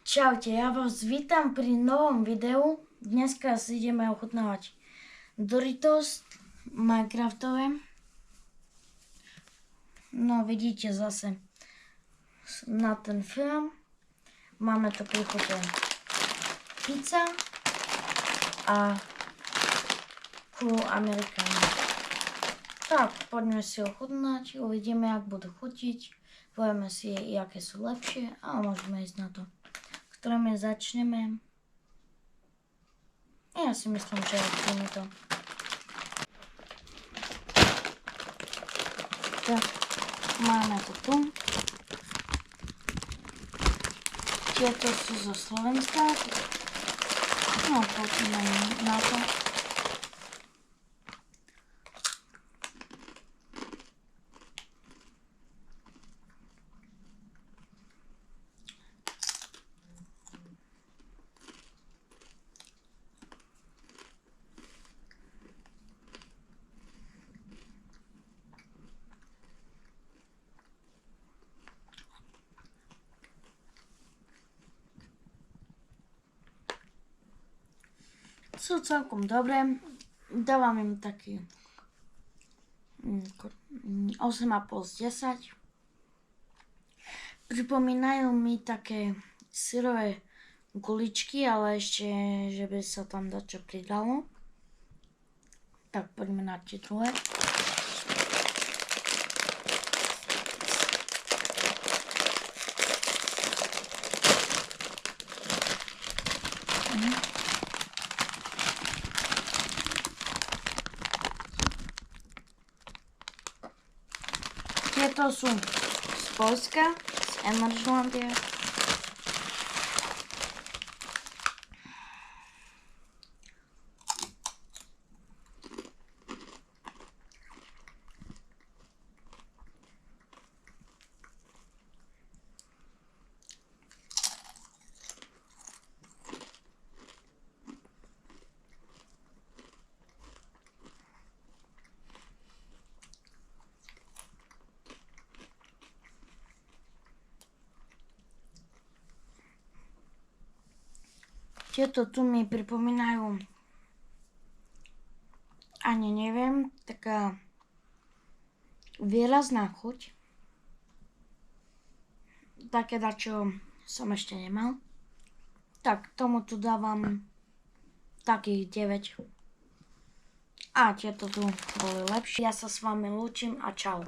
Čaute, ja vás vítam pri novom videu. Dneska si ideme ochutnávať Doritos Minecraftové. No vidíte zase na ten film. Máme to pri chute pizza a Cool American. Tak, poďme si ochutnať, uvidíme, jak budú chutiť. Povieme si, aké sú lepšie a môžeme ísť na to. Ktorými začneme. Ja si myslím, že týmto. Tak, máme to tu. Tieto sú zo Slovenska. No, poďme na to. Sú celkom dobré, dávam im taký 8,5 z 10. Pripomínajú mi také syrové guličky, ale ešte, že by sa tam dačo pridalo. Tak poďme na tie druhé. Tieto sú z Polska, z Energylandie. Tieto tu mi pripomínajú, ani neviem, taká výrazná chuť. Také dačo som ešte nemal. Tak tomu tu dávam takých 9. A tieto tu boli lepšie. Ja sa s vami lúčim a čau.